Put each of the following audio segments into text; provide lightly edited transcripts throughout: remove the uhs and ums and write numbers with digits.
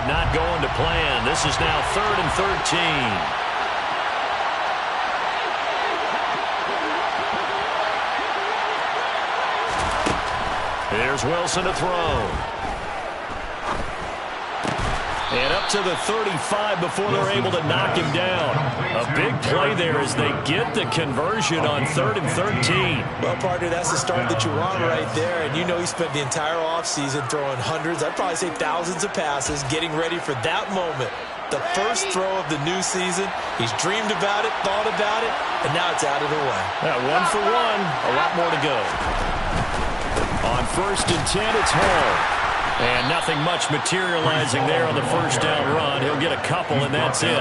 drive not going to plan. This is now 3rd and 13. Here's Wilson to throw. And up to the 35 before they're able to knock him down. A big play there as they get the conversion on 3rd and 13. Well, partner, that's the start that you want right there. And you know he spent the entire offseason throwing hundreds, I'd probably say thousands of passes, getting ready for that moment. The first throw of the new season. He's dreamed about it, thought about it, and now it's out of the way. Yeah, 1 for 1. A lot more to go. On 1st and 10, it's Hall. And nothing much materializing there on the first down run. He'll get a couple, and that's it.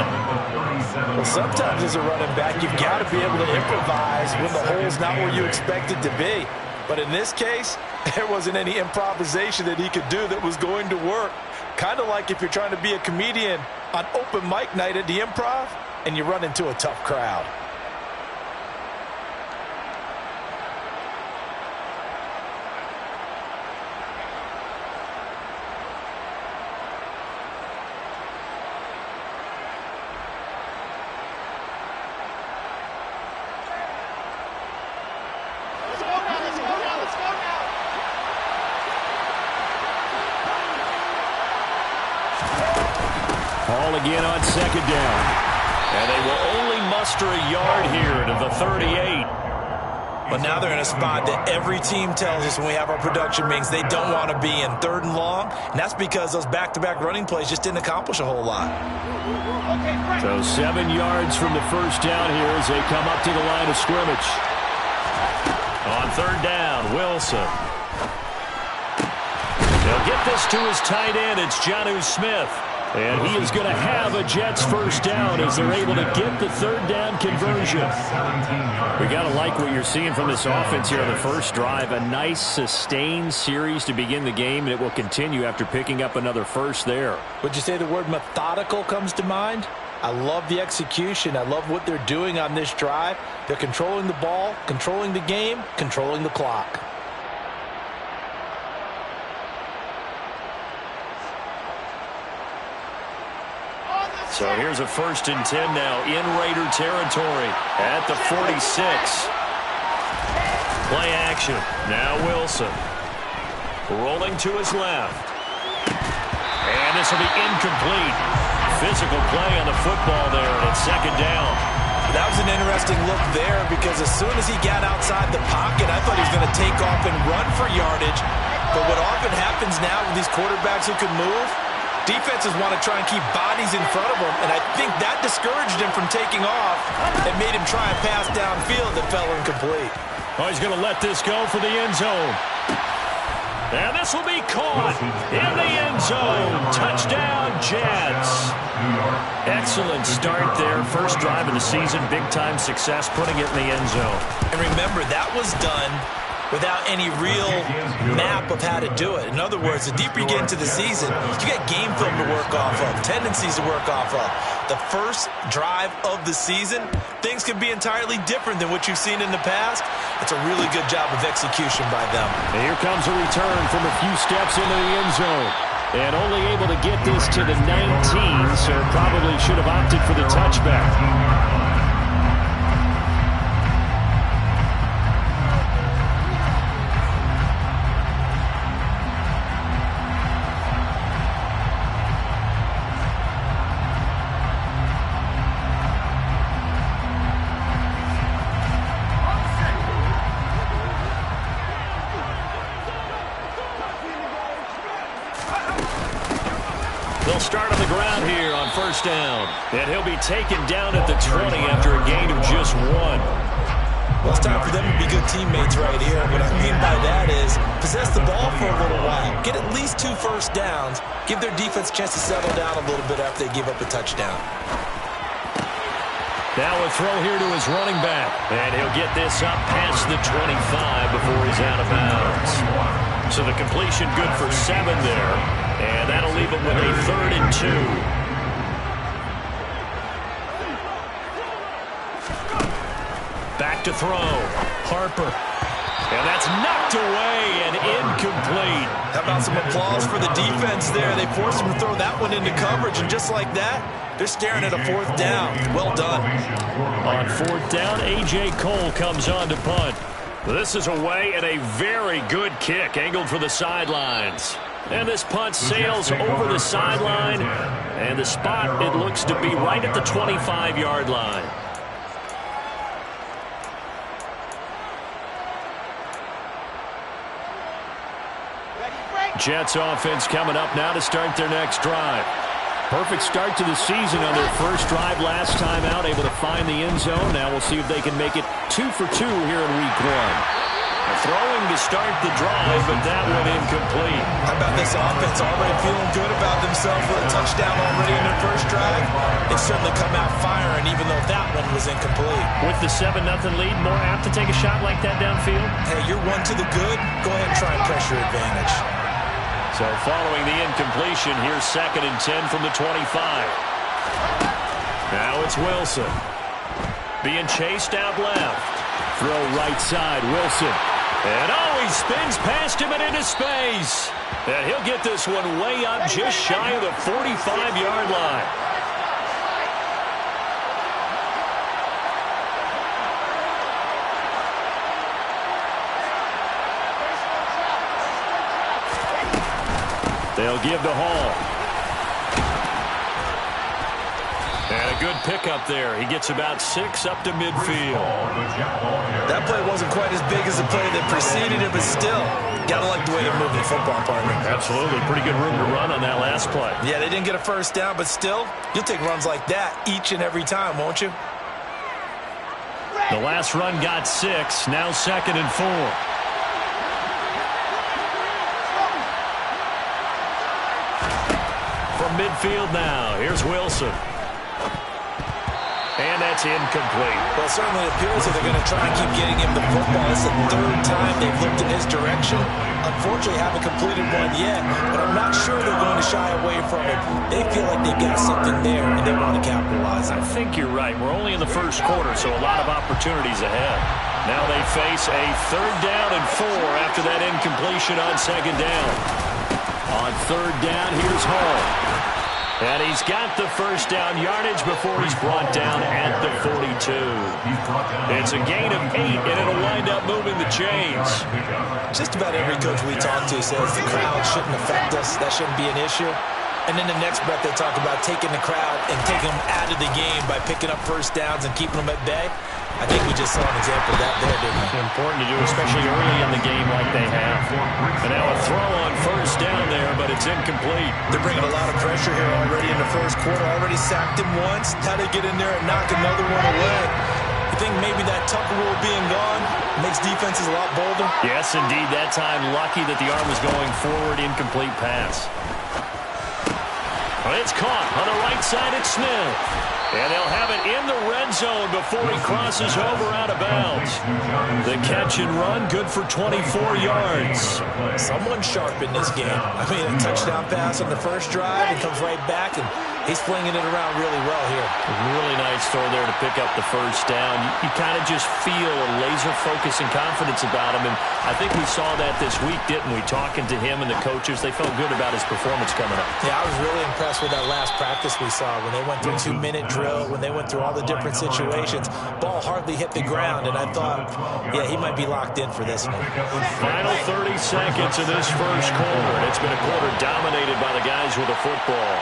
Well, sometimes as a running back, you've got to be able to improvise when the hole's not where you expect it to be. But in this case, there wasn't any improvisation that he could do that was going to work. Kind of like if you're trying to be a comedian on open mic night at the Improv, and you run into a tough crowd. Hall again on 2nd down. And they will only muster a yard here to the 38. But now they're in a spot that every team tells us when we have our production meetings they don't want to be in, 3rd and long. And that's because those back-to-back running plays just didn't accomplish a whole lot. So 7 yards from the first down here as they come up to the line of scrimmage. On 3rd down, Wilson. They'll get this to his tight end. It's Jonnu Smith. And he is going to have a Jets first down as they're able to get the 3rd down conversion. We got to like what you're seeing from this offense here on the first drive. A nice sustained series to begin the game, and it will continue after picking up another first there. Would you say the word methodical comes to mind? I love the execution. I love what they're doing on this drive. They're controlling the ball, controlling the game, controlling the clock. So here's a 1st and 10 now in Raider territory at the 46. Play action. Now Wilson. Rolling to his left. And this will be incomplete. Physical play on the football there, and it's 2nd down. That was an interesting look there because as soon as he got outside the pocket, I thought he was going to take off and run for yardage. But what often happens now with these quarterbacks who can move, defenses want to try and keep bodies in front of them, and I think that discouraged him from taking off and made him try a pass downfield that fell incomplete. Oh, he's going to let this go for the end zone. And this will be caught in the end zone. Touchdown, Jets. Excellent start there. First drive of the season. Big-time success putting it in the end zone. And remember, that was done without any real map of how to do it. In other words, the deeper you get into the season, you got game film to work off of, tendencies to work off of. The first drive of the season, things can be entirely different than what you've seen in the past. It's a really good job of execution by them. And here comes a return from a few steps into the end zone. And only able to get this to the 19, so probably should have opted for the touchback. They'll start on the ground here on 1st down. And he'll be taken down at the 20 after a gain of just 1. Well, it's time for them to be good teammates right here. What I mean by that is possess the ball for a little while. Get at least 2 first downs. Give their defense a chance to settle down a little bit after they give up a touchdown. Now a throw here to his running back. And he'll get this up past the 25 before he's out of bounds. So the completion good for 7 there. And that'll leave him with a 3rd and 2. Back to throw. Harper. And that's knocked away and incomplete. How about some applause for the defense there? They forced him to throw that one into coverage, and just like that, they're staring at a fourth down. Well done. On fourth down, A.J. Cole comes on to punt. This is away and a very good kick, angled for the sidelines. And this punt sails over the sideline, and the spot, it looks to be right at the 25-yard line. Jets offense coming up now to start their next drive. Perfect start to the season on their first drive last time out, able to find the end zone. Now we'll see if they can make it 2 for 2 here in week 1. Throwing to start the drive, but that one incomplete. How about this offense already feeling good about themselves with a touchdown already in their first drive? They certainly come out firing, even though that one was incomplete. With the 7-0 lead, more apt to take a shot like that downfield? Hey, you're one to the good. Go ahead and try and press your advantage. So following the incompletion, here's 2nd and 10 from the 25. Now it's Wilson. Being chased out left. Throw right side, Wilson. And he spins past him and into space. And he'll get this one way up just shy of the 45-yard line. They'll give to Hall. And a good pickup there. He gets about 6 up to midfield. That play wasn't quite as big as the play that preceded it, but still, gotta like the way they're moving the football, partner. Absolutely. Pretty good room to run on that last play. Yeah, they didn't get a first down, but still, you'll take runs like that each and every time, won't you? The last run got 6. Now 2nd and 4. From midfield now, here's Wilson. And that's incomplete. Well, it certainly appears that they're going to try and keep getting him the football. It's the 3rd time they've looked in his direction. Unfortunately, haven't completed one yet, but I'm not sure they're going to shy away from it. They feel like they've got something there, and they want to capitalize on it. I think you're right. We're only in the first quarter, so a lot of opportunities ahead. Now they face a 3rd down and 4 after that incompletion on 2nd down. On 3rd down, here's Hall. And he's got the first down yardage before he's brought down at the 42. It's a gain of 8, and it'll wind up moving the chains. Just about every coach we talk to says the crowd shouldn't affect us. That shouldn't be an issue. And then the next breath they talk about taking the crowd and taking them out of the game by picking up first downs and keeping them at bay. I think we just saw an example of that there, didn't we? Important to do, especially early in the game like they have. And now a throw on first down there, but it's incomplete. They're bringing a lot of pressure here already in the first quarter. Already sacked him once. Now they get in there and knock another one away. You think maybe that Tucker rule being gone makes defenses a lot bolder? Yes, indeed. That time, lucky that the arm was going forward. Incomplete pass. Well, it's caught on the right side at Smith. And they'll have it in the red zone before he crosses over out of bounds. The catch and run, good for 24 yards. Someone sharp in this game. I mean, a touchdown pass on the first drive and comes right back, and he's flinging it around really well here. Really nice throw there to pick up the first down. You kind of just feel a laser focus and confidence about him, and I think we saw that this week, didn't we? Talking to him and the coaches, they felt good about his performance coming up. Yeah, I was really impressed with that last practice we saw when they went through 2-minute drill, when they went through all the different situations. Ball hardly hit the ground, and I thought, yeah, he might be locked in for this one. Final 30 seconds of this first quarter, and it's been a quarter dominated by the guys with the football.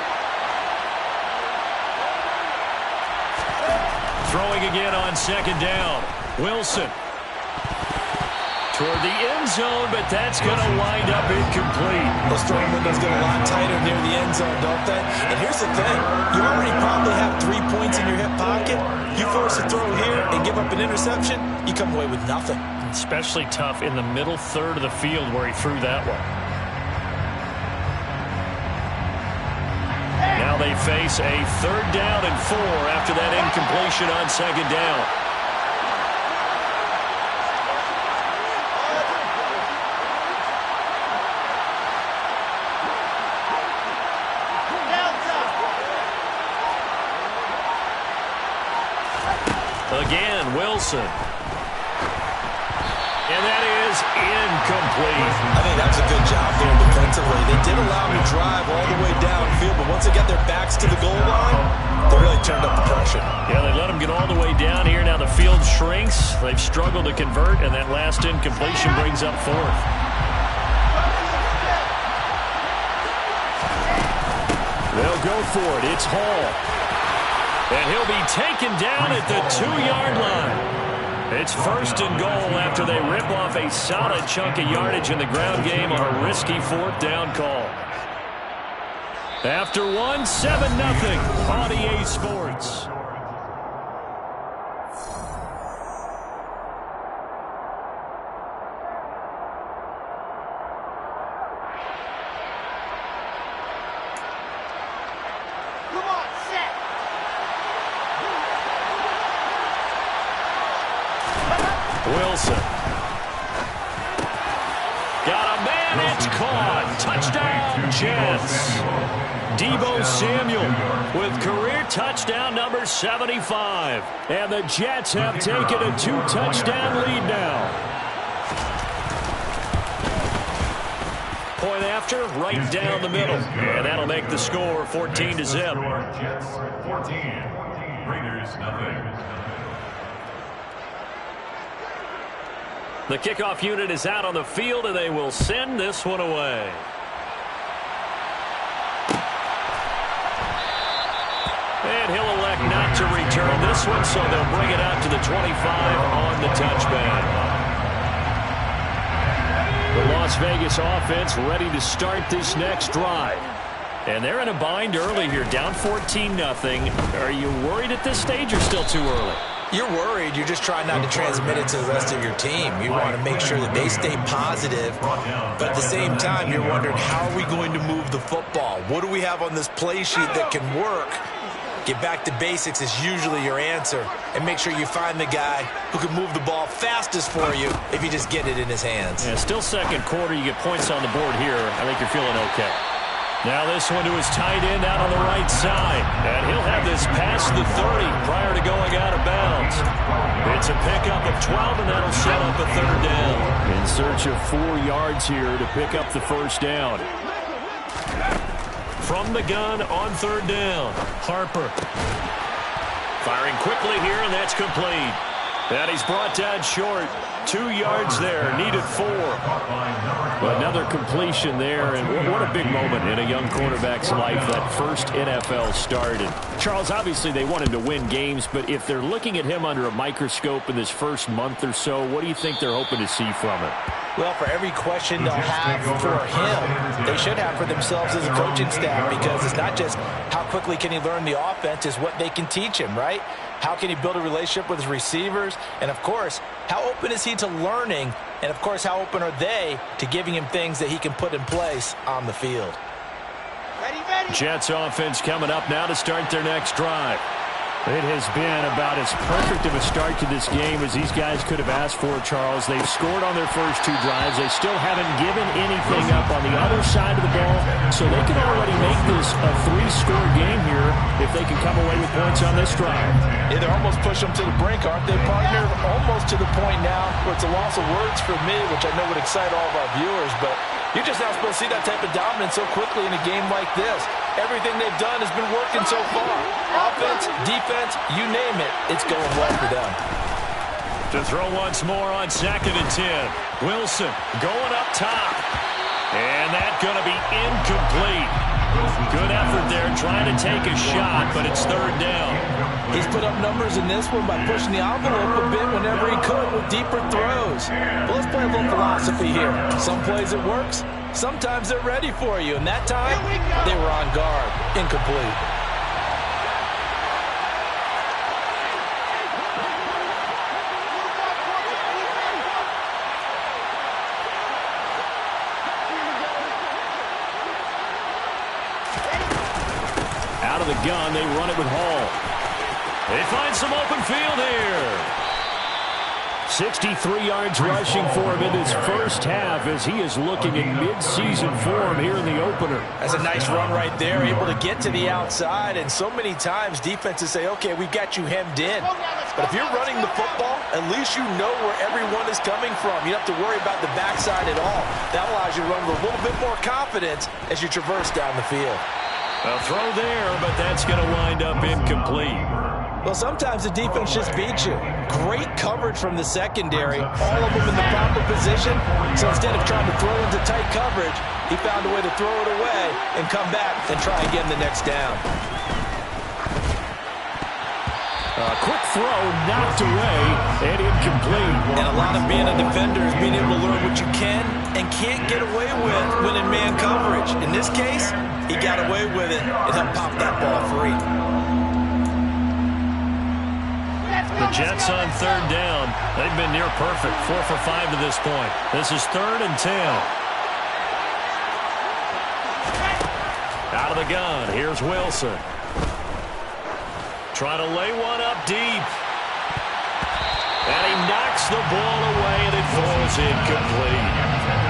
Throwing again on 2nd down. Wilson. Toward the end zone, but that's going to wind up incomplete. Those throwing windows get a lot tighter near the end zone, don't they? And here's the thing. You already probably have 3 points in your hip pocket. You force a throw here and give up an interception, you come away with nothing. Especially tough in the middle third of the field where he threw that one. Now they face a 3rd down and 4 after that incompletion on 2nd down. Again, Wilson. And that is incomplete. I think that was a good job there defensively. They did allow him to drive all the way downfield, but once they got their backs to the goal line, they really turned up the pressure. Yeah, they let him get all the way down here. Now the field shrinks. They've struggled to convert, and that last incompletion brings up fourth. They'll go for it. It's Hall. And he'll be taken down at the 2-yard line. It's first and goal after they rip off a solid chunk of yardage in the ground game on a risky fourth down call. After one, 7-0 on EA Sports. Wilson. Got a man, it's caught. Touchdown, Jets. Deebo Samuel with career touchdown number 75. And the Jets have taken a 2-touchdown lead now. Point after, right down the middle. And that'll make the score 14-0. Jets 14, Raiders nothing. The kickoff unit is out on the field, and they will send this one away. And he'll elect not to return this one, so they'll bring it out to the 25 on the touchback. The Las Vegas offense ready to start this next drive. And they're in a bind early here, down 14-0. Are you worried at this stage or still too early? You're worried. You're just trying not to transmit it to the rest of your team. You want to make sure that they stay positive, but at the same time, you're wondering, how are we going to move the football? What do we have on this play sheet that can work? Get back to basics is usually your answer, and make sure you find the guy who can move the ball fastest for you if you just get it in his hands. Yeah, still second quarter. You get points on the board here. I think you're feeling okay. Now this one to his tight end out on the right side. And he'll have this past the 30 prior to going out of bounds. It's a pickup of 12, and that'll set up a third down. In search of 4 yards here to pick up the first down. From the gun on third down, Harper. Firing quickly here, and that's complete. And he's brought down short. 2 yards there, needed 4. Another completion there, and what a big moment in a young quarterback's life, that first NFL start. And Charles, obviously they want him to win games, but if they're looking at him under a microscope in this first month or so, what do you think they're hoping to see from him? Well, for every question they'll have for him, they should have for themselves as a coaching staff, because it's not just how quickly can he learn the offense, it's what they can teach him, right? How can he build a relationship with his receivers? And, of course, how open is he to learning? And, of course, how open are they to giving him things that he can put in place on the field? Jets offense coming up now to start their next drive. It has been about as perfect of a start to this game as these guys could have asked for, Charles. They've scored on their first 2 drives. They still haven't given anything up on the other side of the ball, so they can already make this a 3-score game here if they can come away with points on this drive. Yeah, they're almost pushing them to the brink, aren't they, partner? Almost to the point now where it's a loss of words for me, which I know would excite all of our viewers, but you're just not supposed to see that type of dominance so quickly in a game like this. Everything they've done has been working so far. Offense, defense, you name it, it's going well for them. To throw once more on 2nd and 10. Wilson going up top. And that's going to be incomplete. Good effort there trying to take a shot, but it's third down. He's put up numbers in this one by pushing the envelope a bit whenever he could with deeper throws. But let's play a little philosophy here. Some plays it works, sometimes they're ready for you, and that time they were on guard. Incomplete. Out of the gun, they run it with Hall. They find some open field here. 63 yards rushing for him in his first half as he is looking in mid-season form here in the opener. That's a nice run right there, able to get to the outside. And so many times defenses say, okay, we've got you hemmed in. But if you're running the football, at least you know where everyone is coming from. You don't have to worry about the backside at all. That allows you to run with a little bit more confidence as you traverse down the field. A throw there, but that's going to wind up incomplete. Well, sometimes the defense just beats you. Great coverage from the secondary, all of them in the proper position. So instead of trying to throw into tight coverage, he found a way to throw it away and come back and try again the next down. A quick throw knocked away and incomplete. And a lot of being a defender is being able to learn what you can and can't get away with when in man coverage. In this case, he got away with it and helped pop that ball free. The Jets on third down. They've been near perfect, 4 for 5 to this point. This is 3rd and 10. Out of the gun, here's Wilson. Trying to lay one up deep. And he knocks the ball away, and it falls incomplete.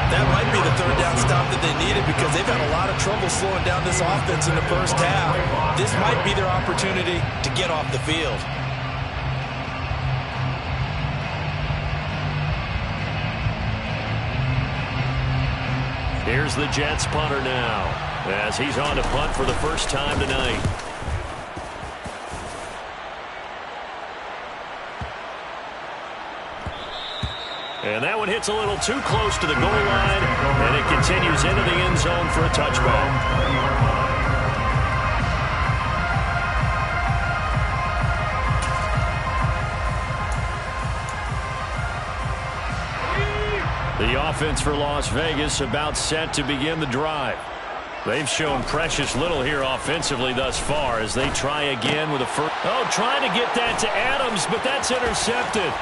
That might be the third down stop that they needed because they've had a lot of trouble slowing down this offense in the first half. This might be their opportunity to get off the field. Here's the Jets punter now as he's on to punt for the first time tonight. And that one hits a little too close to the goal line, and it continues into the end zone for a touchback. The offense for Las Vegas about set to begin the drive. They've shown precious little here offensively thus far as they try again with a first. Oh, trying to get that to Adams, but that's intercepted.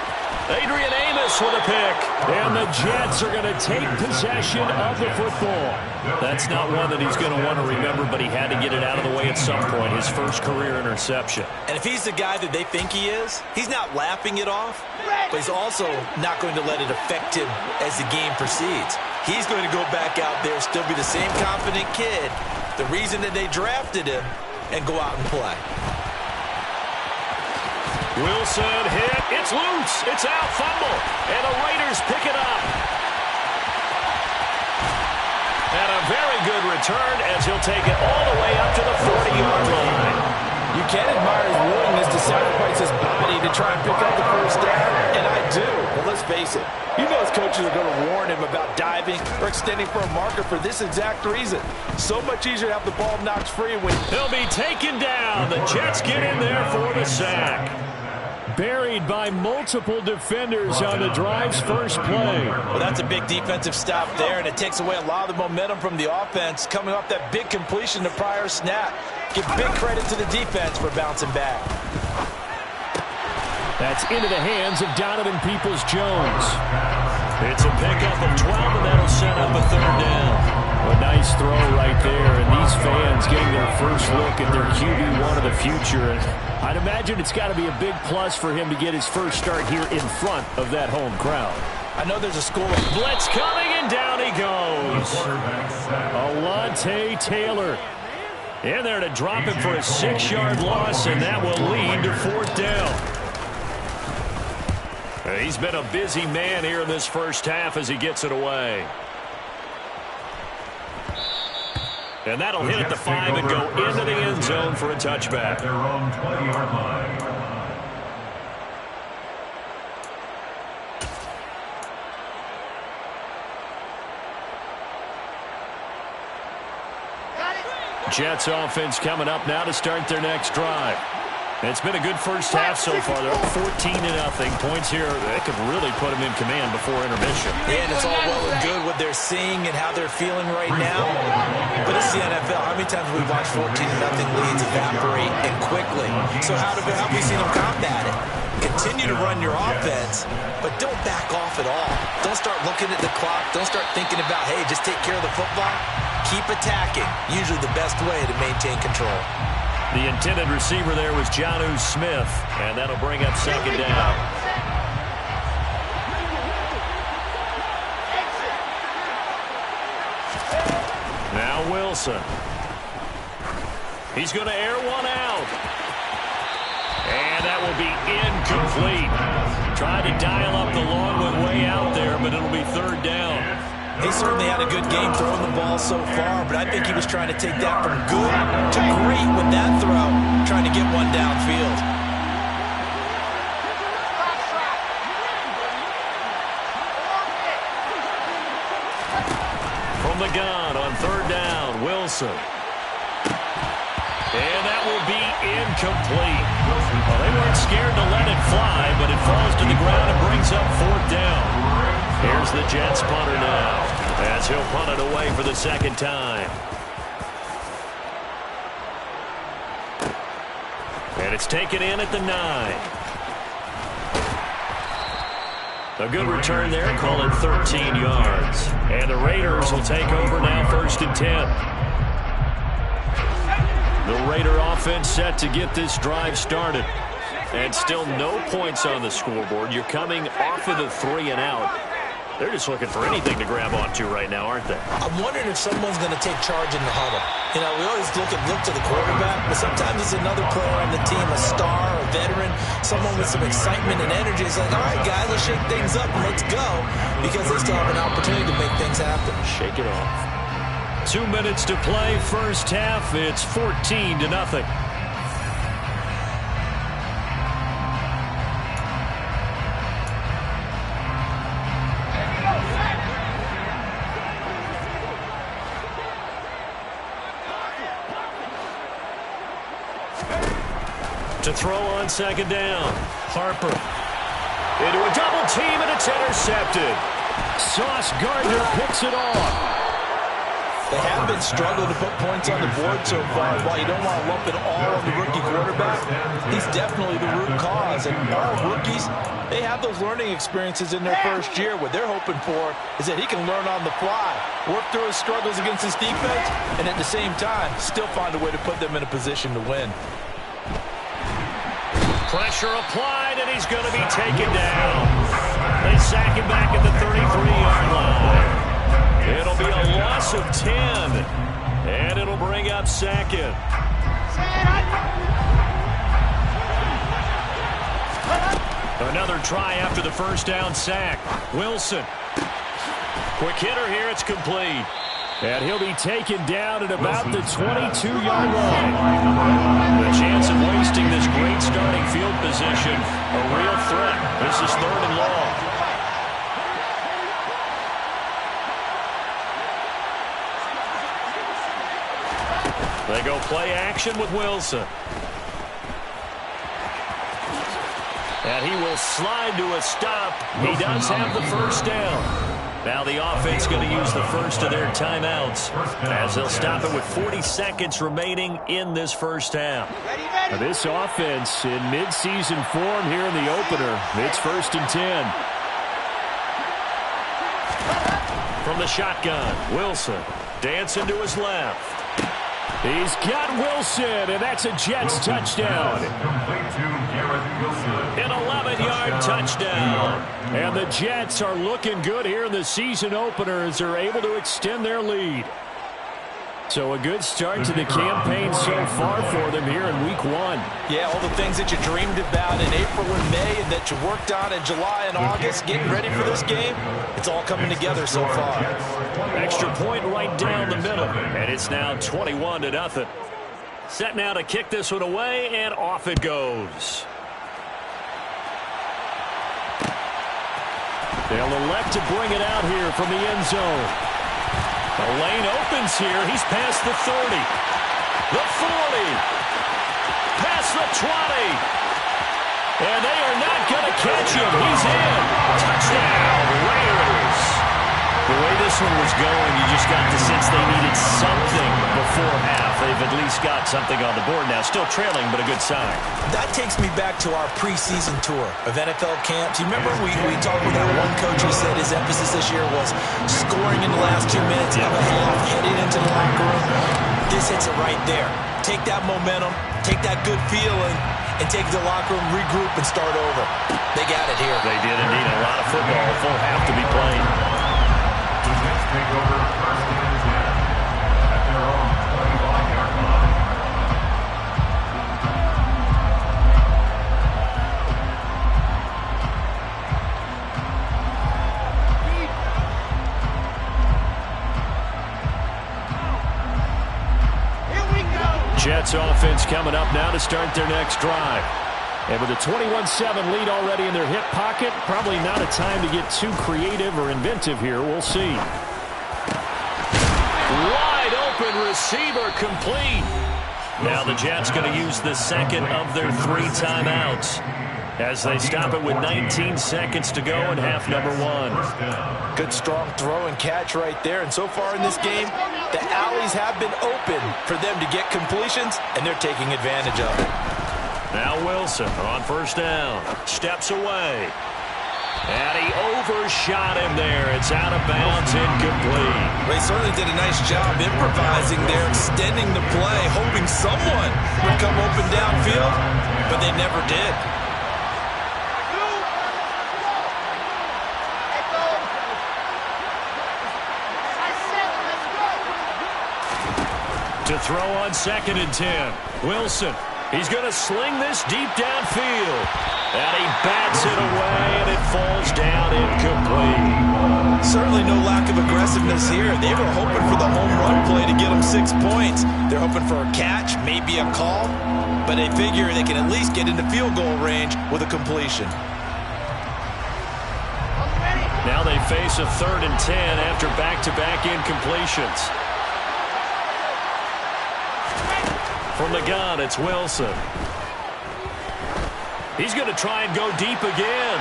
Adrian Amos with a pick. And the Jets are going to take possession of the football. That's not one that he's going to want to remember, but he had to get it out of the way at some point, his first career interception. And if he's the guy that they think he is, he's not laughing it off, but he's also not going to let it affect him as the game proceeds. He's going to go back out there, still be the same confident kid, the reason that they drafted him, and go out and play. Wilson hit. It's loose. It's out. Fumble. And the Raiders pick it up. And a very good return as he'll take it all the way up to the 40-yard line. You can admire his willingness to sacrifice his body to try and pick up the first down, and I do. But let's face it, you know his coaches are going to warn him about diving or extending for a marker for this exact reason. So much easier to have the ball knocked free when he'll be taken down. The Jets get in there for the sack. Buried by multiple defenders on the drive's first play. Well, that's a big defensive stop there, and it takes away a lot of the momentum from the offense coming off that big completion the prior snap. Give big credit to the defense for bouncing back. That's into the hands of Donovan Peoples-Jones. It's a pickup of 12, and that'll set up a third down. A nice throw right there, and these fans getting their first look at their QB1 of the future. And I'd imagine it's got to be a big plus for him to get his first start here in front of that home crowd. I know there's a school of blitz coming, and down he goes. Alontae Taylor in there to drop him for a 6-yard loss, and that will lead to 4th down. He's been a busy man here in this first half as he gets it away. And that'll hit at the 5 and go into the end zone for a touchback. Their own 20-yard line. Jets offense coming up now to start their next drive. It's been a good first half so far. They're up 14-0. Points here that could really put them in command before intermission. Yeah, and it's all well and good what they're seeing and how they're feeling right now. But it's the NFL. How many times have we watched 14-0 leads evaporate and quickly? So how have we seen them combat it? Continue to run your offense, but don't back off at all. Don't start looking at the clock. Don't start thinking about, hey, just take care of the football. Keep attacking. Usually the best way to maintain control. The intended receiver there was Jonnu Smith, and that'll bring up 2nd down. Wilson. He's going to air one out. And that will be incomplete. Tried to dial up the long one way out there, but it'll be third down. He certainly had a good game throwing the ball so far, but I think he was trying to take that from good to great with that throw, trying to get one downfield. From the gun on third down, Wilson. And that will be incomplete. Well, they weren't scared to let it fly, but it falls to the ground and brings up fourth down. Here's the Jets punter now, as he'll punt it away for the second time. And it's taken in at the 9. A good return there, call it 13 yards. And the Raiders will take over now, 1st and 10. The Raider offense set to get this drive started. And still no points on the scoreboard. You're coming off of the 3 and out. They're just looking for anything to grab onto right now, aren't they? I'm wondering if someone's going to take charge in the huddle. You know, we always look to the quarterback, but sometimes it's another player on the team, a star, a veteran, someone with some excitement and energy. It's like, all right, guys, let's shake things up and let's go, because they still have an opportunity to make things happen. Shake it off. 2 minutes to play, first half. It's 14-0. To throw on second down. Harper into a double team, and it's intercepted. Sauce Gardner picks it off. They have been struggling to put points on the board so far. While you don't want to lump it all on the rookie quarterback, he's definitely the root cause. And all rookies, they have those learning experiences in their first year. What they're hoping for is that he can learn on the fly, work through his struggles against his defense, and at the same time, still find a way to put them in a position to win. Pressure applied, and he's going to be taken down. They sack him back at the 33-yard line. It'll be a loss of 10, and it'll bring up second. Another try after the first down sack. Wilson. Quick hitter here, it's complete. And he'll be taken down at about the 22-yard line. The chance of wasting this great starting field position, a real threat. This is 3rd and long. They go play action with Wilson. And he will slide to a stop. He does have the first down. Now the offense going to use the first of their timeouts as they'll stop it with 40 seconds remaining in this first half. Now this offense in midseason form here in the opener. It's 1st and 10. From the shotgun, Wilson dancing to his left. He's got Wilson, and that's a Jets touchdown. An 11-yard touchdown. And the Jets are looking good here in the season opener as they're able to extend their lead. So a good start to the campaign so far for them here in week 1. Yeah, all the things that you dreamed about in April and May and that you worked on in July and August, getting ready for this game, it's all coming together so far. Extra point right down the middle, and it's now 21-0. Set now to kick this one away, and off it goes. They'll elect to bring it out here from the end zone. The lane opens here. He's past the 30. The 40. Past the 20. And they are not going to catch him. He's in. Touchdown, Raiders. The way this one was going, you just got the sense they needed something before half. They've at least got something on the board now. Still trailing, but a good sign. That takes me back to our preseason tour of NFL camps. You remember we talked with that one coach who said his emphasis this year was scoring in the last 2 minutes of a half, heading into the locker room. This hits it right there. Take that momentum, take that good feeling, and take the locker room, regroup, and start over. They got it here. They did indeed. A lot of football, a full half to be played. The Jets take over 1st and 10 at their own offense coming up now to start their next drive. And with a 21-7 lead already in their hip pocket, probably not a time to get too creative or inventive here. We'll see. Wide open receiver complete. Now the Jets going to use the second of their 3 timeouts as they stop it with 19 seconds to go in half number 1. Good strong throw and catch right there. And so far in this game, the alleys have been open for them to get completions, and they're taking advantage of it. Now Wilson on first down. Steps away. And he overshot him there. It's out of bounds, incomplete. They certainly did a nice job improvising there, extending the play, hoping someone would come open downfield, but they never did. To throw on 2nd and 10. Wilson. He's going to sling this deep downfield. And he bats it away, and it falls down incomplete. Certainly no lack of aggressiveness here. They were hoping for the home run play to get them 6 points. They're hoping for a catch, maybe a call, but they figure they can at least get into field goal range with a completion. Now they face a 3rd and 10 after back-to-back incompletions. From the gun, it's Wilson. He's going to try and go deep again.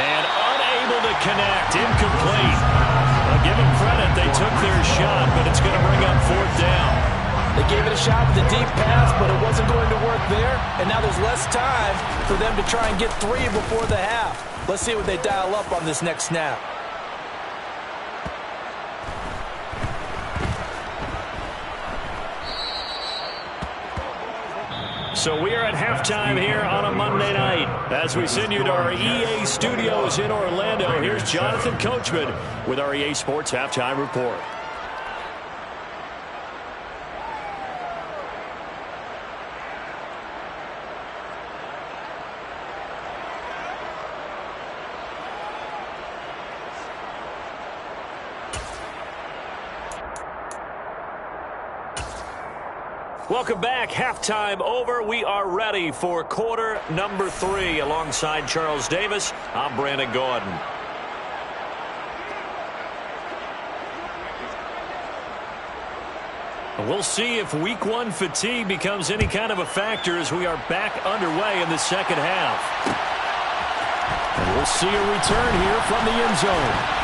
And unable to connect. Incomplete. Well, give them credit. They took their shot, but it's going to bring up 4th down. They gave it a shot with a deep pass, but it wasn't going to work there. And now there's less time for them to try and get 3 before the half. Let's see what they dial up on this next snap. So we are at halftime here on a Monday night. As we send you to our EA studios in Orlando, here's Jonathan Coachman with our EA Sports Halftime Report. Welcome back. Halftime over. We are ready for quarter number 3. Alongside Charles Davis, I'm Brandon Gordon. We'll see if week 1 fatigue becomes any kind of a factor as we are back underway in the second half. And we'll see a return here from the end zone.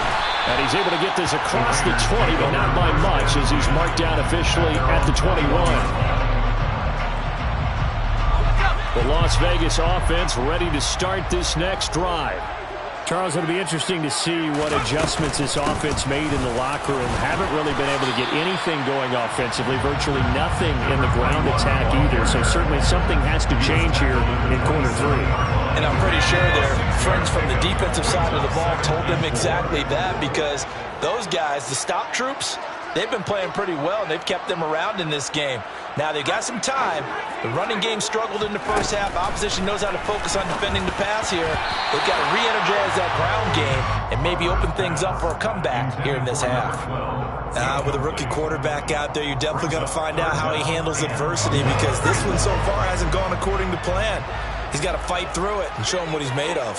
And he's able to get this across the 20, but not by much as he's marked down officially at the 21. The Las Vegas offense ready to start this next drive. Charles, it'll be interesting to see what adjustments this offense made in the locker room. Haven't really been able to get anything going offensively, virtually nothing in the ground attack either. So certainly something has to change here in quarter 3. And I'm pretty sure their friends from the defensive side of the ball told them exactly that, because those guys, the stop troops, they've been playing pretty well, and they've kept them around in this game. Now, they've got some time. The running game struggled in the first half. Opposition knows how to focus on defending the pass here. They've got to re-energize that ground game and maybe open things up for a comeback here in this half. With a rookie quarterback out there, you're definitely going to find out how he handles adversity, because this one so far hasn't gone according to plan. He's got to fight through it and show him what he's made of.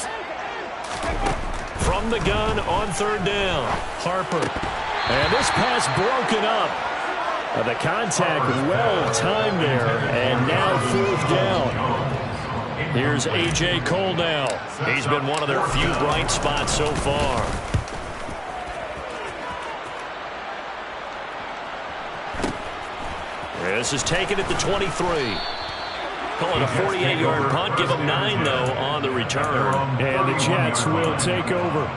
From the gun on 3rd down, Harper. And this pass broken up. The contact well timed there, and now 4th down. Here's A.J. Cole now. He's been one of their few bright spots so far. This is taken at the 23. Call it a 48-yard punt. Give them 9, though, on the return. And the Jets will take over.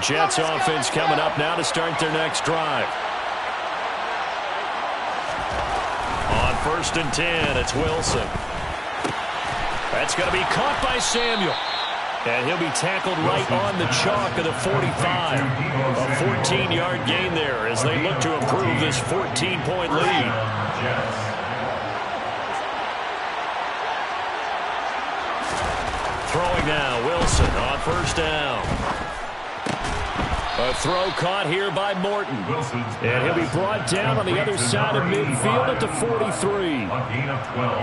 Jets offense coming up now to start their next drive. On 1st and 10, it's Wilson. That's going to be caught by Samuel. And he'll be tackled right on the chalk of the 45. A 14-yard gain there as they look to improve this 14-point lead. Throwing now, Wilson on 1st down. A throw caught here by Morton. And he'll be brought down on the other side of midfield at the 43.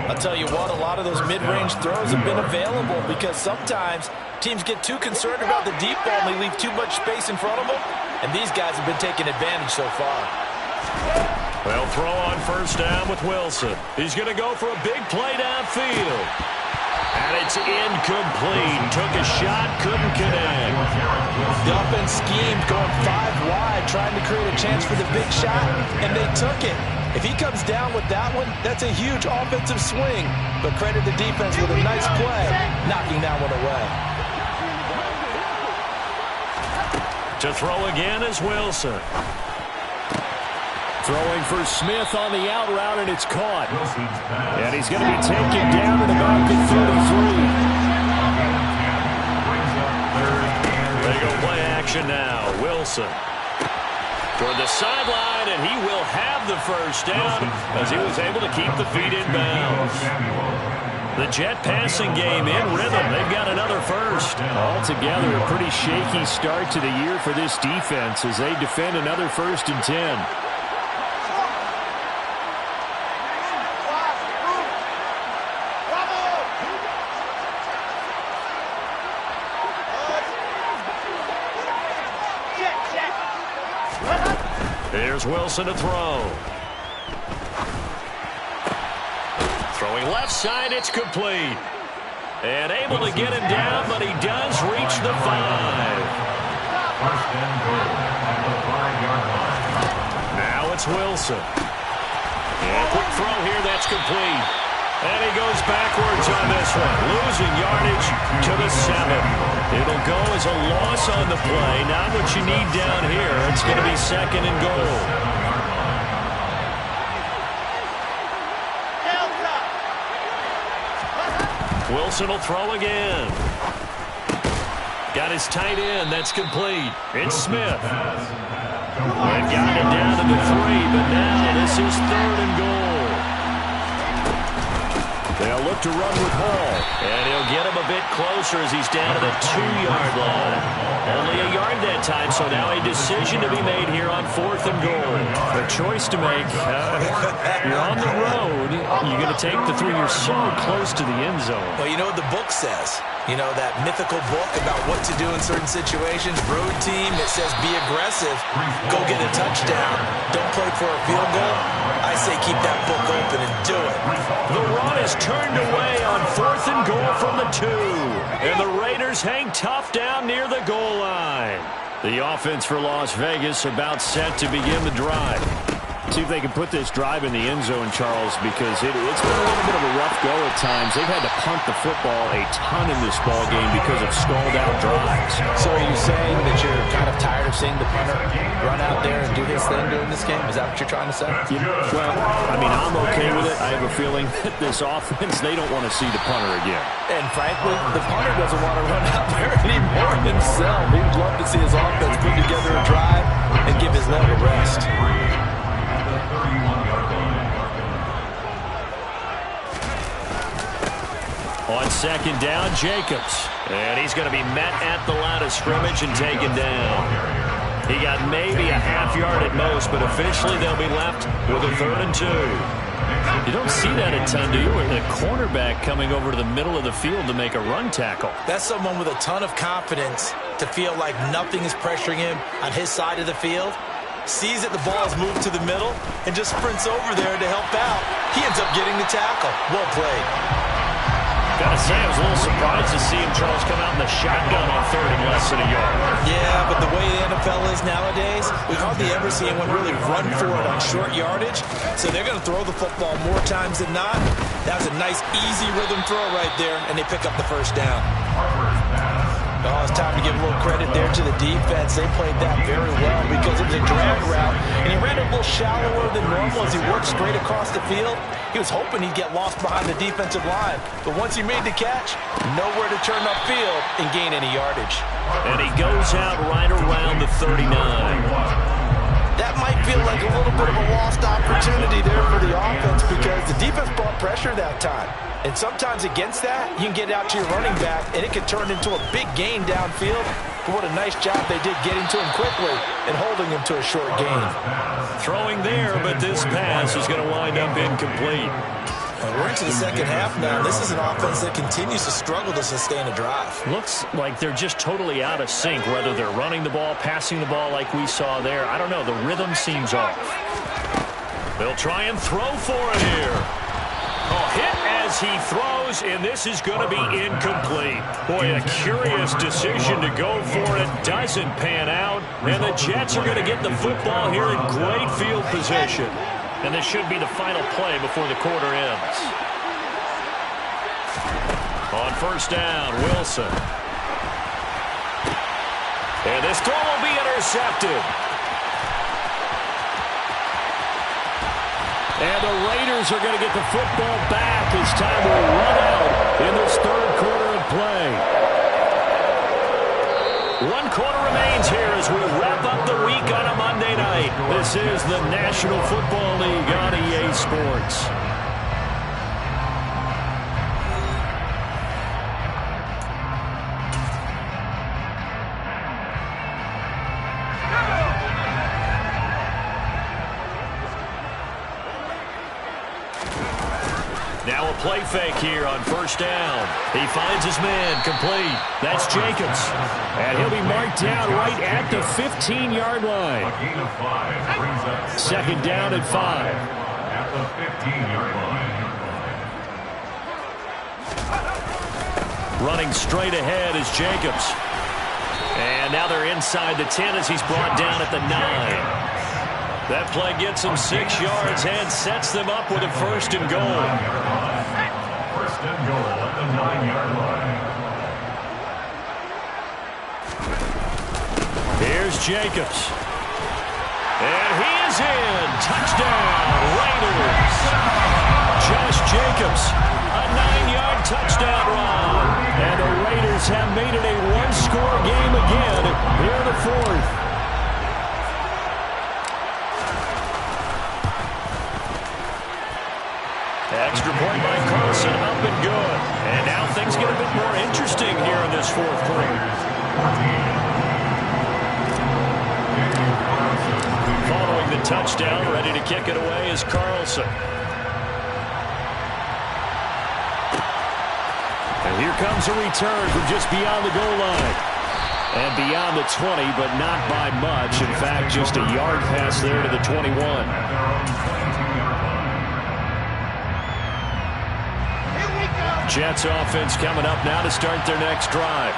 I'll tell you what, a lot of those mid-range throws have been available because sometimes teams get too concerned about the deep ball and they leave too much space in front of them. And these guys have been taking advantage so far. They'll throw on first down with Wilson. He's going to go for a big play downfield. And it's incomplete. Took a shot, couldn't connect. The offense schemed, going 5 wide, trying to create a chance for the big shot, and they took it. If he comes down with that one, that's a huge offensive swing. But credit the defense with a nice play, knocking that one away. To throw again is Wilson. Throwing for Smith on the out route, and it's caught. And he's going to be taken down at about the 33. They go play action now. Wilson toward the sideline, and he will have the first down as he was able to keep the feet in bounds. The Jet passing game in rhythm. They've got another first. Altogether, a pretty shaky start to the year for this defense as they defend another 1st and 10. Here's Wilson to throw. Throwing left side, it's complete. And able to get him down, but he does reach the 5. Now it's Wilson. And quick throw here, that's complete. And he goes backwards on this one, losing yardage to the 7. It'll go as a loss on the play. Not what you need down here. It's going to be 2nd and goal. Wilson will throw again. Got his tight end. That's complete. It's Smith. And got it down to the 3, but now this is 3rd and goal. They'll look to run with Hall. And he'll get him a bit closer as he's down to the 2-yard line. Only a yard that time, so now a decision to be made here on 4th and goal. A choice to make. You're on the road. You're going to take the 3. You're so close to the end zone. Well, you know what the book says. You know, that mythical book about what to do in certain situations. Road team, it says be aggressive. Go get a touchdown. Don't play for a field goal. I say keep that book open and do it. The run is turned away on 4th and goal from the 2. And the Raiders hang tough down near the goal line. The offense for Las Vegas about set to begin the drive. See if they can put this drive in the end zone, Charles, because it's been a little bit of a rough go at times. They've had to punt the football a ton in this ball game because of stalled-out drives. So are you saying that you're kind of tired of seeing the punter run out there and do his thing during this game? Is that what you're trying to say? Yeah, well, I mean, I'm okay with it. I have a feeling that this offense, they don't want to see the punter again. And frankly, the punter doesn't want to run out there anymore himself. He'd love to see his offense put together a drive and give his leg a rest. On 2nd down, Jacobs. And he's going to be met at the line of scrimmage and taken down. He got maybe a half yard at most, but officially they'll be left with a 3rd and 2. You don't see that a ton, do you? With a cornerback coming over to the middle of the field to make a run tackle. That's someone with a ton of confidence to feel like nothing is pressuring him on his side of the field. Sees that the ball is moved to the middle and just sprints over there to help out. He ends up getting the tackle. Well played. Gotta say, I was a little surprised to see him, Charles, come out in the shotgun on 3rd and less than a yard. Yeah, but the way the NFL is nowadays, we hardly ever see anyone really run for it on short yardage. So they're going to throw the football more times than not. That was a nice, easy rhythm throw right there, and they pick up the first down. Oh, it's time to give a little credit there to the defense. They played that very well because it was a drag route, and he ran it a little shallower than normal as he worked straight across the field. He was hoping he'd get lost behind the defensive line, but once he made the catch, nowhere to turn upfield and gain any yardage. And he goes out right around the 39. That might feel like a little bit of a lost opportunity there for the offense because the defense brought pressure that time. And sometimes against that, you can get out to your running back, and it can turn into a big gain downfield. But what a nice job they did getting to him quickly and holding him to a short gain. Throwing there, but this pass is going to wind up incomplete. And we're into the second half now. This is an offense that continues to struggle to sustain a drive. Looks like they're just totally out of sync, whether they're running the ball, passing the ball like we saw there. I don't know. The rhythm seems off. They'll try and throw for it here. Oh, hit as he throws, and this is going to be incomplete. Boy, a curious decision to go for it. Doesn't pan out, and the Jets are going to get the football here in great field position. And this should be the final play before the quarter ends. On first down, Wilson. And this throw will be intercepted. And the Raiders are going to get the football back as time will run out in this third quarter of play. 1 quarter remains here as we wrap up the week on a Monday night. This is the National Football League on EA Sports. Now a play fake here on first down. He finds his man, complete. That's Jacobs. And he'll be marked down right at the 15-yard line. A gain of 5 brings up Second down and 5. At the 15-yard line. Running straight ahead is Jacobs. And now they're inside the 10 as he's brought down at the 9. That play gets them 6 yards and sets them up with a first and goal. First and goal at the 9-yard line. Here's Jacobs. And he is in. Touchdown, Raiders. Josh Jacobs, a 9-yard touchdown run. And the Raiders have made it a one-score game again here in the fourth. Extra point by Carlson, up and good. And now things get a bit more interesting here in this fourth quarter. Following the touchdown, ready to kick it away is Carlson. And here comes a return from just beyond the goal line. And beyond the 20, but not by much. In fact, just a yard pass there to the 21. Jets offense coming up now to start their next drive.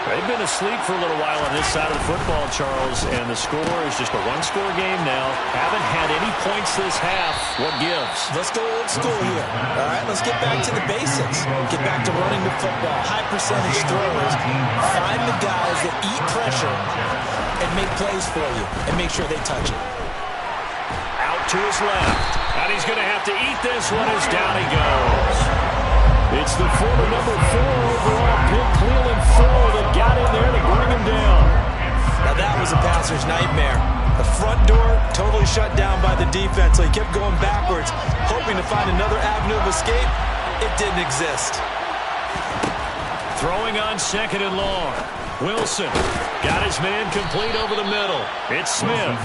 They've been asleep for a little while on this side of the football, Charles, and the score is just a one-score game now. Haven't had any points this half. What gives? Let's go old school here. All right, let's get back to the basics. Get back to running the football, high percentage throws. Find the guys that eat pressure and make plays for you and make sure they touch it. Out to his left. And he's going to have to eat this one as down he goes. It's the former number 4 overall pick, Cleveland Ford, that got in there to bring him down. Now that was a passer's nightmare. The front door totally shut down by the defense, so he kept going backwards, hoping to find another avenue of escape. It didn't exist. Throwing on second and long. Wilson got his man complete over the middle. It's Smith.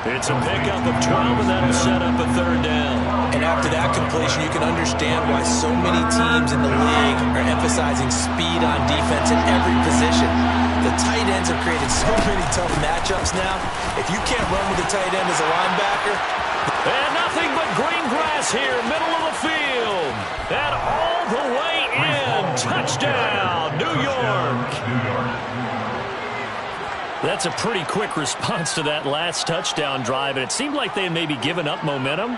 It's a pickup of 12, and that'll set up a third down. And after that completion, you can understand why so many teams in the league are emphasizing speed on defense in every position. The tight ends have created so many tough matchups now. If you can't run with the tight end as a linebacker. And nothing but green grass here, middle of the field. And all the way in. Touchdown, New York. That's a pretty quick response to that last touchdown drive, and it seemed like they had maybe given up momentum.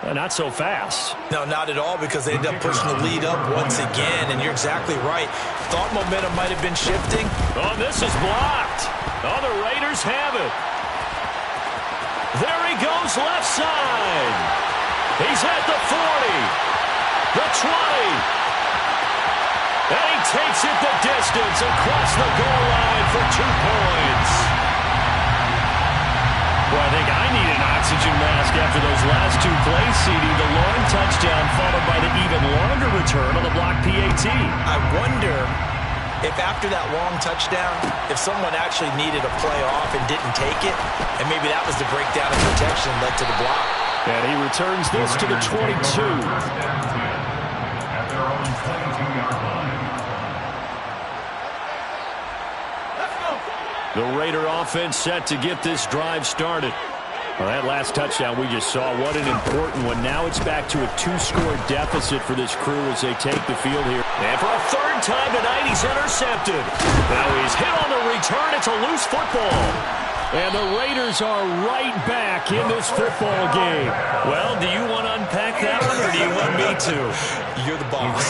Not so fast. No, not at all, because they ended up pushing the lead up once again, and you're exactly right. Thought momentum might have been shifting. Oh, this is blocked. Oh, the Raiders have it. There he goes left side. He's at the 40, the 20. And he takes it the distance across the goal line for 2 points. Well, I think I need an oxygen mask after those last 2 plays, CD. The long touchdown followed by the even longer return on the block PAT. I wonder if after that long touchdown, if someone actually needed a play off and didn't take it, and maybe that was the breakdown in protection led to the block. And he returns this to the 22. At their own 22-yard line. The Raider offense set to get this drive started. Well, that last touchdown we just saw, what an important one. Now it's back to a 2-score deficit for this crew as they take the field here. And for a third time tonight, he's intercepted. Now he's hit on the return. It's a loose football. And the Raiders are right back in this football game. Well, do you want to unpack that one, or do you want me to? You're the boss.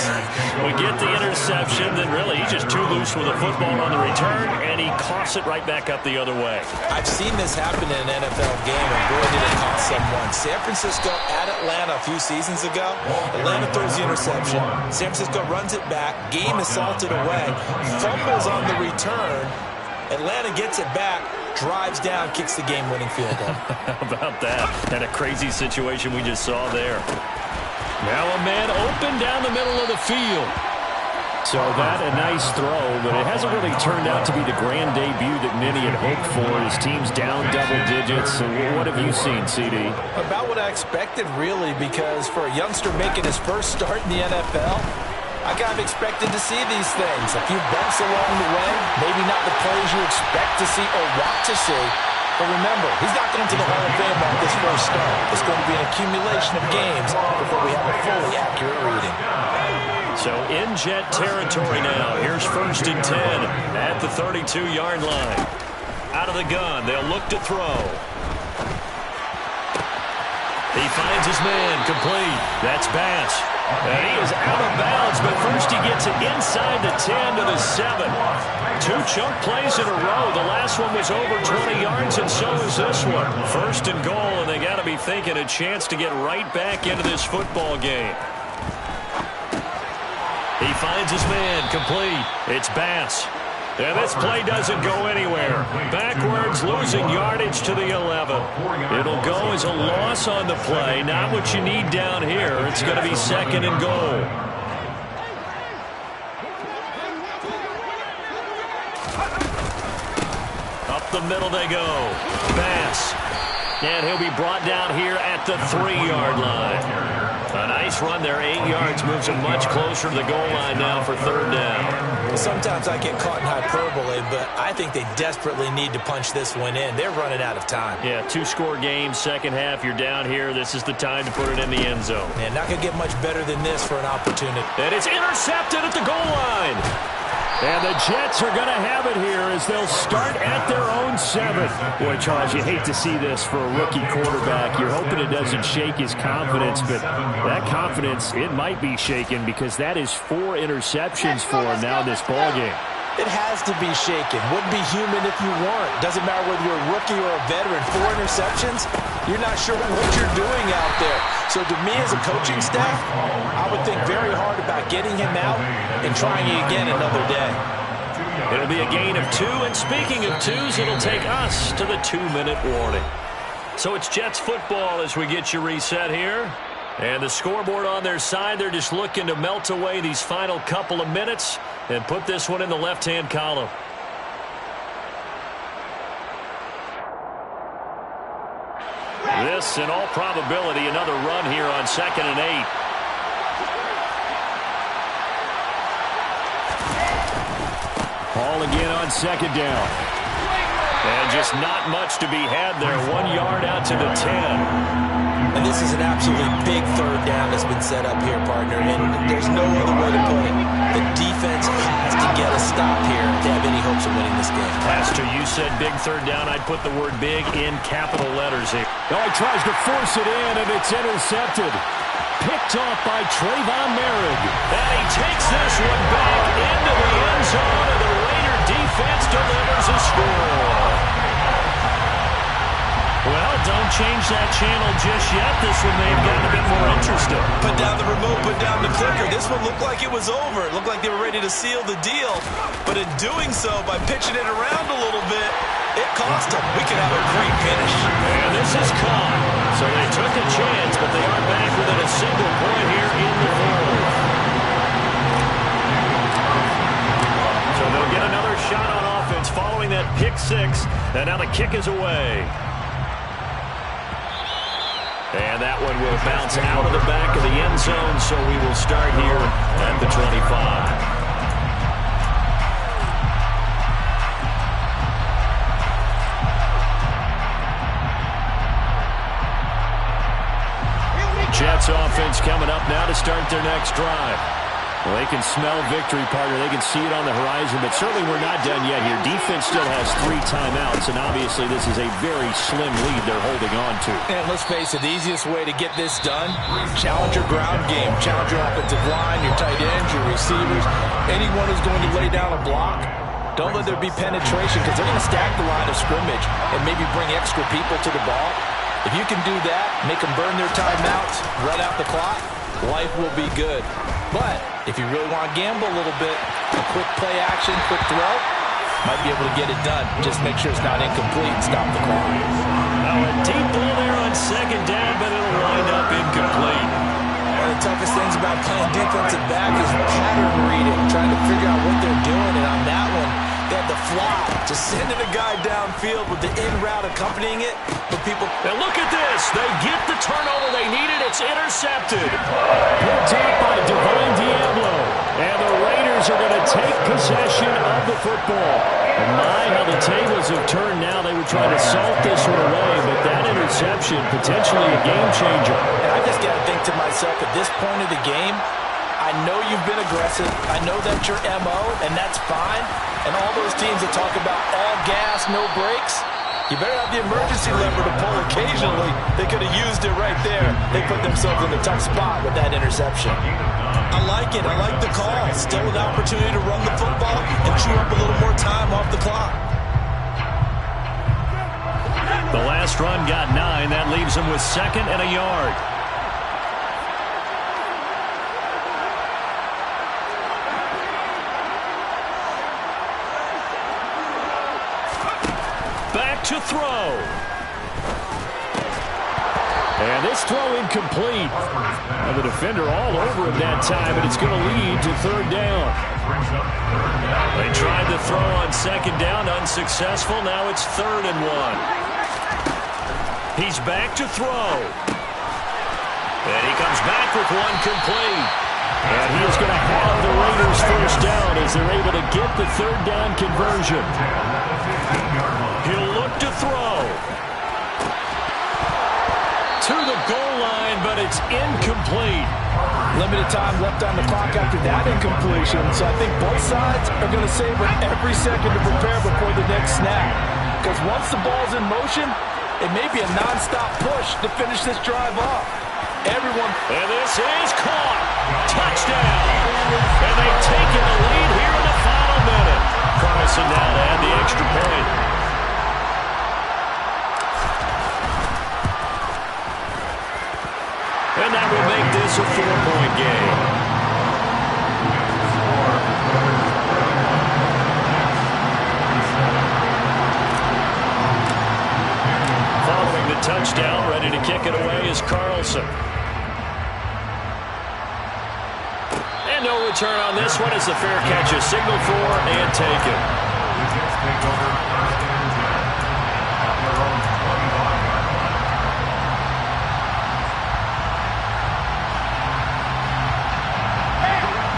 We get the interception, then really he's just too loose with the football on the return, and he coughs it right back up the other way. I've seen this happen in an NFL game, and boy, did it cost someone. San Francisco at Atlanta a few seasons ago. Atlanta throws the interception. San Francisco runs it back. Game is salted away. Fumbles on the return. Atlanta gets it back, drives down, kicks the game-winning field goal. How about that? And a crazy situation we just saw there. Now a man open down the middle of the field. So that a nice throw, but it hasn't really turned out to be the grand debut that many had hoped for. His team's down double digits. So what have you seen, CD? About what I expected, really, because for a youngster making his first start in the NFL, I kind of expected to see these things. A few bumps along the way, maybe not the plays you expect to see or want to see. But remember, he's not going to the Hall of Fame off this first start. It's going to be an accumulation of games before we have a fully accurate reading. So in Jet territory now. Here's 1st and 10 at the 32-yard line. Out of the gun, they'll look to throw. He finds his man, complete. That's Bass. And he is out of bounds, but first he gets it inside the 10 to the 7. 2 chunk plays in a row. The last one was over 20 yards, and so is this one. 1st and goal, and they got to be thinking a chance to get right back into this football game. He finds his man, complete. It's Bass. And this play doesn't go anywhere. Backwards, losing yardage to the 11. It'll go as a loss on the play. Not what you need down here. It's going to be 2nd and goal. Up the middle they go. Bass. And he'll be brought down here at the 3-yard line. A nice run there, 8 yards, moves him much closer to the goal line now for 3rd down. Sometimes I get caught in hyperbole, but I think they desperately need to punch this one in. They're running out of time. Yeah, 2-score game, second half, you're down here. This is the time to put it in the end zone. Man, not going to get much better than this for an opportunity. And it's intercepted at the goal line. And the Jets are going to have it here as they'll start at their own 7. Boy, Charles, you hate to see this for a rookie quarterback. You're hoping it doesn't shake his confidence, but that confidence, it might be shaken because that is 4 interceptions for him now in this ballgame. It has to be shaken. Wouldn't be human if you weren't. Doesn't matter whether you're a rookie or a veteran. 4 interceptions, you're not sure what you're doing out there. So to me as a coaching staff, I would think very hard about getting him out and trying it again another day. It'll be a gain of 2, and speaking of 2s, it'll take us to the 2-minute warning. So it's Jets football as we get you reset here. And the scoreboard on their side, they're just looking to melt away these final couple of minutes and put this one in the left-hand column. This, in all probability, another run here on 2nd and 8. Hall again on 2nd down. And just not much to be had there. 1 yard out to the 10. And this is an absolutely big 3rd down that's been set up here, partner. And there's no other way to put it. The defense has to get a stop here to have any hopes of winning this game. Pastor, you said big 3rd down. I'd put the word big in capital letters here. Oh, he tries to force it in, and it's intercepted. Picked off by Trayvon Merrick. And he takes this one back into the end zone, and the Raider defense delivers a score. Well, don't change that channel just yet. This one may have gotten a bit more interesting. Put down the remote, put down the clicker. This one looked like it was over. It looked like they were ready to seal the deal. But in doing so, by pitching it around a little bit, it cost them. We could have a great finish. And this is caught. So they took a chance, but they are back within a single point here in the 4th. So kick is away. And that one will bounce out of the back of the end zone, so we will start here at the 25. Jets offense coming up now to start their next drive. Well, they can smell victory, partner. They can see it on the horizon, but certainly we're not done yet here. Defense still has 3 timeouts, and obviously this is a very slim lead they're holding on to. And let's face it, the easiest way to get this done, challenge your ground game, challenge your offensive line, your tight ends, your receivers, anyone who's going to lay down a block. Don't let there be penetration because they're going to stack the line of scrimmage and maybe bring extra people to the ball. If you can do that, make them burn their timeouts, run out the clock, life will be good. But if you really want to gamble a little bit, a quick play action, quick throw, might be able to get it done. Just make sure it's not incomplete and stop the clock. Now a deep ball there on second down, but it'll wind up incomplete. One of the toughest things about playing defensive back is pattern reading, trying to figure out what they're doing. And on that one, they had the fly, just sending a guy downfield with the in route accompanying it. But people, and look at this. They get the turnover they needed. It's intercepted. Picked up by Divine Diablo. And the Raiders are going to take possession of the football. And my, how the tables have turned now. They were trying to salt this one away, but that interception, potentially a game changer. And I just got to think to myself, at this point of the game, I know you've been aggressive. I know that's your MO, and that's fine. And all those teams that talk about all gas, no brakes, you better have the emergency lever to pull occasionally. They could have used it right there. They put themselves in a tough spot with that interception. I like it. I like the call. Still an opportunity to run the football and chew up a little more time off the clock. The last run got 9. That leaves them with 2nd and a yard. Back to throw. And this throw incomplete. And the defender all over him that time, but it's going to lead to 3rd down. They tried to throw on 2nd down, unsuccessful. Now it's 3rd and 1. He's back to throw. And he comes back with one complete. And he is going to have the Raiders 1st down as they're able to get the 3rd down conversion. He'll look to throw. To the goal line, but it's incomplete. Limited time left on the clock after that incompletion, so I think both sides are going to savor every second to prepare before the next snap. Because once the ball's in motion, it may be a non-stop push to finish this drive off. Everyone. And this is caught. Touchdown. And they've taken the lead here in the final minute. Carlson now to add the extra point. And that will make this a 4-point game. Following the touchdown, ready to kick it away is Carlson. And no return on this one as the fair catch is signaled for and taken.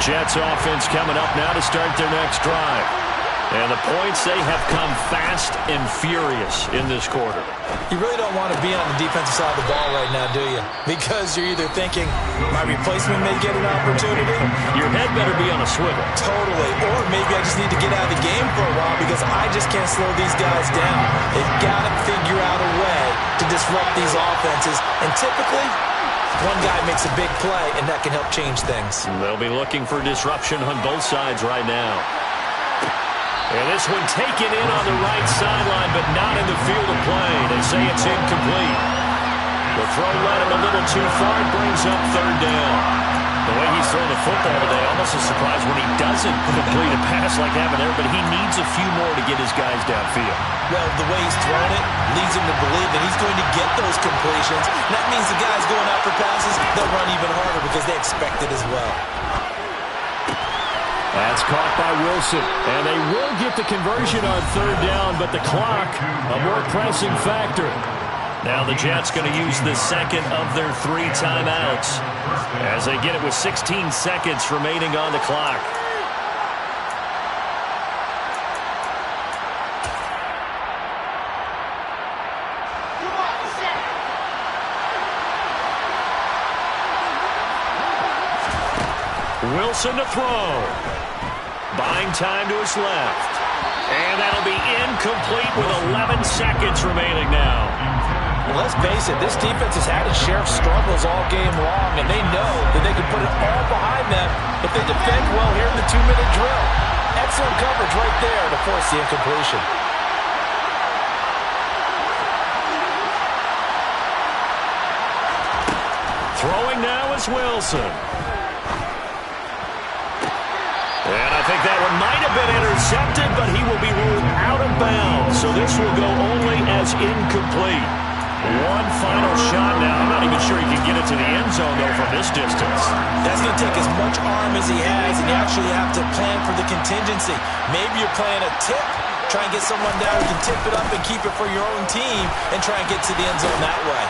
Jets offense coming up now to start their next drive. And the points, they have come fast and furious in this quarter. You really don't want to be on the defensive side of the ball right now, do you? Because you're either thinking, my replacement may get an opportunity. Your head better be on a swivel. Totally. Or maybe I just need to get out of the game for a while because I just can't slow these guys down. They've got to figure out a way to disrupt these offenses. And typically, one guy makes a big play, and that can help change things. They'll be looking for disruption on both sides right now. And this one taken in on the right sideline, but not in the field of play. They say it's incomplete. The throw led him a little too far. It brings up 3rd down. The way he's throwing the football today, almost a surprise when he doesn't complete a pass like that there, but he needs a few more to get his guys downfield. Well, the way he's throwing it leads him to believe that he's going to get those completions. And that means the guys going out for passes, they'll run even harder because they expect it as well. That's caught by Wilson. And they will get the conversion on third down, but the clock, a more pressing factor. Now the Jets going to use the second of their 3 timeouts as they get it with 16 seconds remaining on the clock. Wilson to throw. Buying time to his left. And that'll be incomplete with 11 seconds remaining now. Well, let's face it, this defense has had its share of struggles all game long, and they know that they can put it all behind them if they defend well here in the 2-minute drill. Excellent coverage right there to force the incompletion. Throwing now is Wilson. And I think that one might have been intercepted, but he will be ruled out of bounds. So this will go only as incomplete. One final shot now. I'm not even sure he can get it to the end zone, though, from this distance. That's going to take as much arm as he has, and you actually have to plan for the contingency. Maybe you're playing a tip. Try and get someone down who can tip it up and keep it for your own team and try and get to the end zone that way.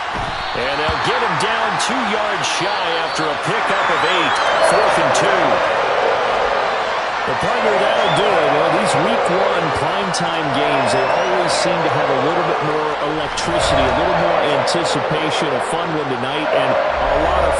And they'll get him down 2 yards shy after a pickup of 8. 4th and 2. The partner, that'll do it. Well, these week 1 primetime games, they always seem to have a little bit more electricity, a little more anticipation, a fun one tonight, and a lot of